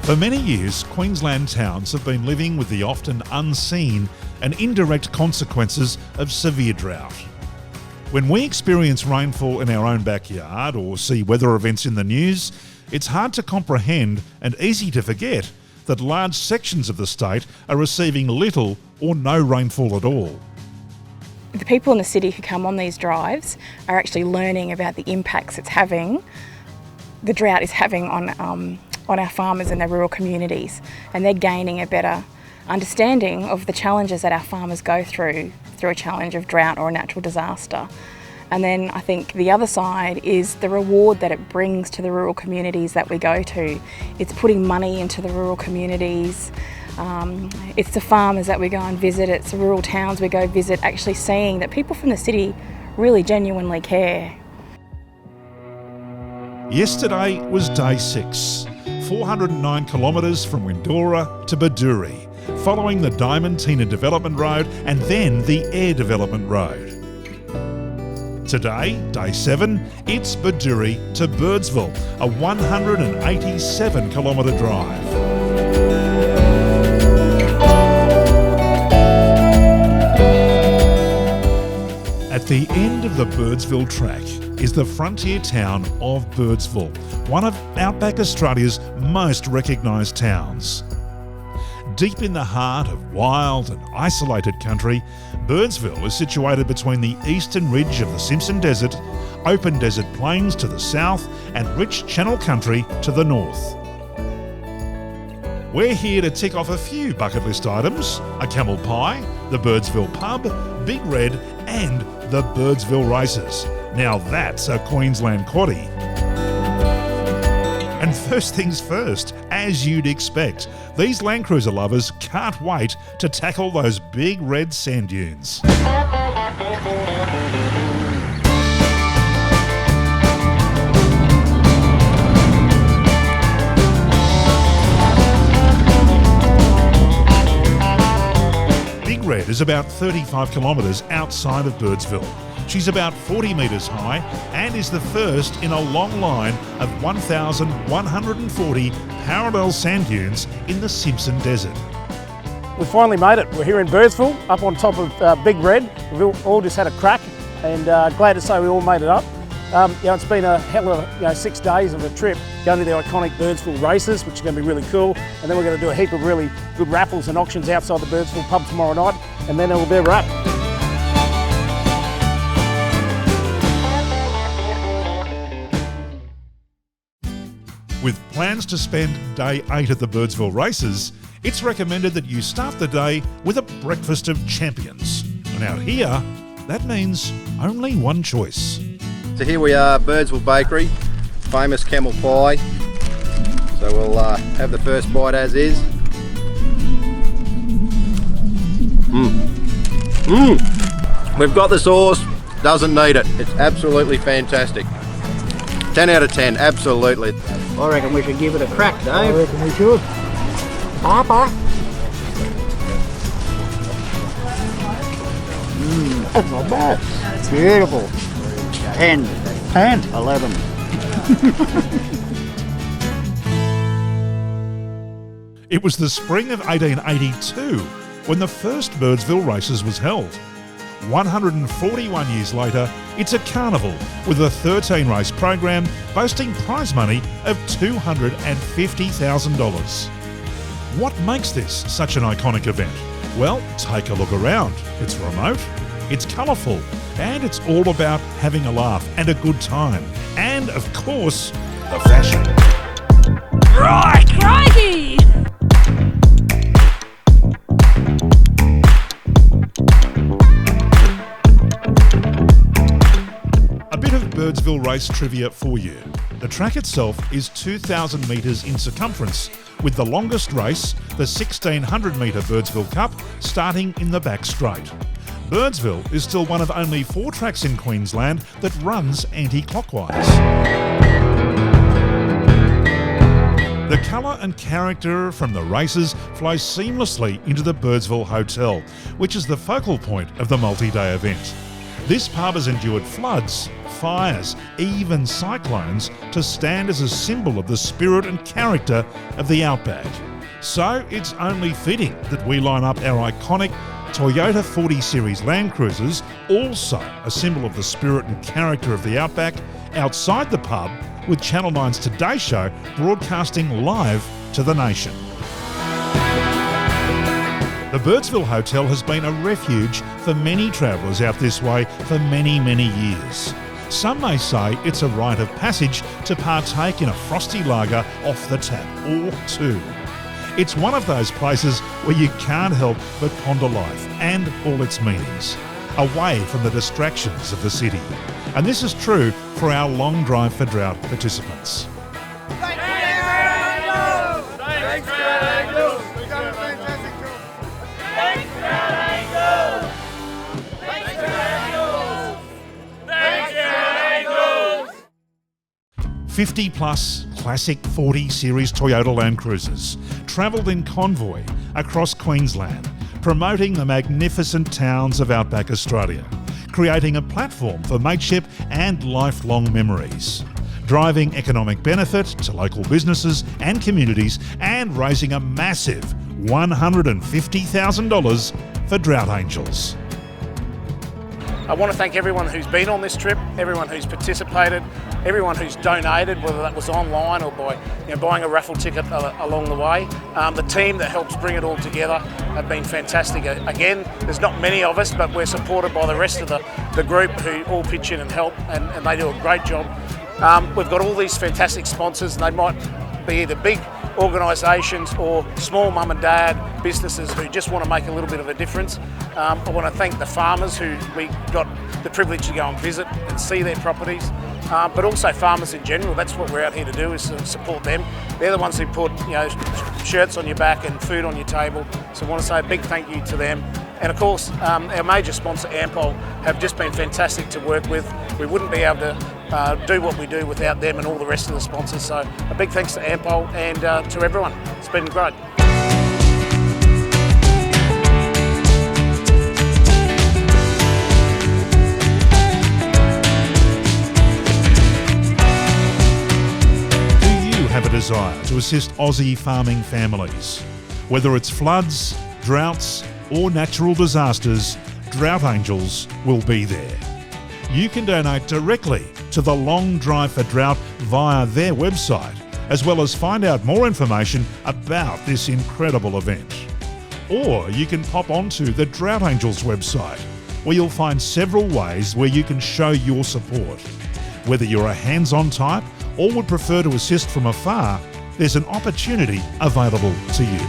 For many years, Queensland towns have been living with the often unseen and indirect consequences of severe drought. When we experience rainfall in our own backyard or see weather events in the news, it's hard to comprehend and easy to forget that large sections of the state are receiving little or no rainfall at all. The people in the city who come on these drives are actually learning about the impacts the drought is having on our farmers and their rural communities, and they're gaining a better understanding of the challenges that our farmers go through a challenge of drought or a natural disaster. And then I think the other side is the reward that it brings to the rural communities that we go to. It's putting money into the rural communities. It's the farmers that we go and visit, it's the rural towns we go visit, actually seeing that people from the city really genuinely care. Yesterday was day 6, 409 kilometres from Windora to Baduri, following the Diamantina Development Road and then the Air Development Road. Today, day 7, it's Baduri to Birdsville, a 187 kilometre drive. At the end of the Birdsville track is the frontier town of Birdsville, one of Outback Australia's most recognised towns. Deep in the heart of wild and isolated country, Birdsville is situated between the eastern ridge of the Simpson Desert, open desert plains to the south and rich channel country to the north. We're here to tick off a few bucket list items: a camel pie, the Birdsville pub, Big Red and the Birdsville races. Now that's a Queensland quaddie. And first things first, as you'd expect, these Land Cruiser lovers can't wait to tackle those big red sand dunes. Big Red is about 35 kilometres outside of Birdsville. She's about 40 metres high and is the first in a long line of 1,140 parallel sand dunes in the Simpson Desert. We finally made it. We're here in Birdsville, up on top of Big Red. We've all just had a crack, and glad to say we all made it up. It's been a hell of 6 days of a trip going to the iconic Birdsville races, which are going to be really cool. And then we're going to do a heap of really good raffles and auctions outside the Birdsville pub tomorrow night, and then it will be a wrap. With plans to spend day 8 at the Birdsville races, it's recommended that you start the day with a breakfast of champions. And out here, that means only one choice. So here we are, Birdsville Bakery, famous camel pie. So we'll have the first bite as is. We've got the sauce, doesn't need it. It's absolutely fantastic. 10 out of 10, absolutely. I reckon we should give it a crack, Dave. I reckon we should. Papa. That's not bad. Beautiful. 10. 11. It was the spring of 1882 when the first Birdsville races was held. 141 years later, it's a carnival with a 13-race program boasting prize money of $250,000. What makes this such an iconic event? Well, take a look around. It's remote, it's colourful, and it's all about having a laugh and a good time. And, of course, the fashion. Right! Crikey! Birdsville race trivia for you. The track itself is 2,000 metres in circumference, with the longest race, the 1,600 metre Birdsville Cup, starting in the back straight. Birdsville is still one of only 4 tracks in Queensland that runs anti-clockwise. The colour and character from the races flow seamlessly into the Birdsville Hotel, which is the focal point of the multi-day event. This pub has endured floods, fires, even cyclones to stand as a symbol of the spirit and character of the outback. So it's only fitting that we line up our iconic Toyota 40 Series Land Cruisers, also a symbol of the spirit and character of the outback, outside the pub with Channel 9's Today Show broadcasting live to the nation. The Birdsville Hotel has been a refuge for many travellers out this way for many, many years. Some may say it's a rite of passage to partake in a frosty lager off the tap, or two. It's one of those places where you can't help but ponder life and all its meanings, away from the distractions of the city. And this is true for our Long Drive for Drought participants. We've done a fantastic job. 50 plus classic 40 Series Toyota Land Cruisers travelled in convoy across Queensland, promoting the magnificent towns of outback Australia, creating a platform for mateship and lifelong memories, driving economic benefit to local businesses and communities, and raising a massive $150,000 for Drought Angels. I want to thank everyone who's been on this trip, everyone who's participated, everyone who's donated, whether that was online or by buying a raffle ticket along the way. The team that helps bring it all together have been fantastic. Again, there's not many of us, but we're supported by the rest of the group who all pitch in and help, and they do a great job. We've got all these fantastic sponsors, and they might be either big organisations or small mum and dad businesses who just want to make a little bit of a difference. I want to thank the farmers who we got the privilege to go and visit and see their properties, but also farmers in general. That's what we're out here to do, is to support them. They're the ones who put shirts on your back and food on your table, so I want to say a big thank you to them. And of course, our major sponsor, Ampol, have just been fantastic to work with. We wouldn't be able to do what we do without them and all the rest of the sponsors. So a big thanks to Ampol and to everyone. It's been great. Do you have a desire to assist Aussie farming families? Whether it's floods, droughts, or natural disasters, Drought Angels will be there. You can donate directly to the Long Drive for Drought via their website, as well as find out more information about this incredible event. Or you can pop onto the Drought Angels website, where you'll find several ways where you can show your support. Whether you're a hands-on type or would prefer to assist from afar, there's an opportunity available to you.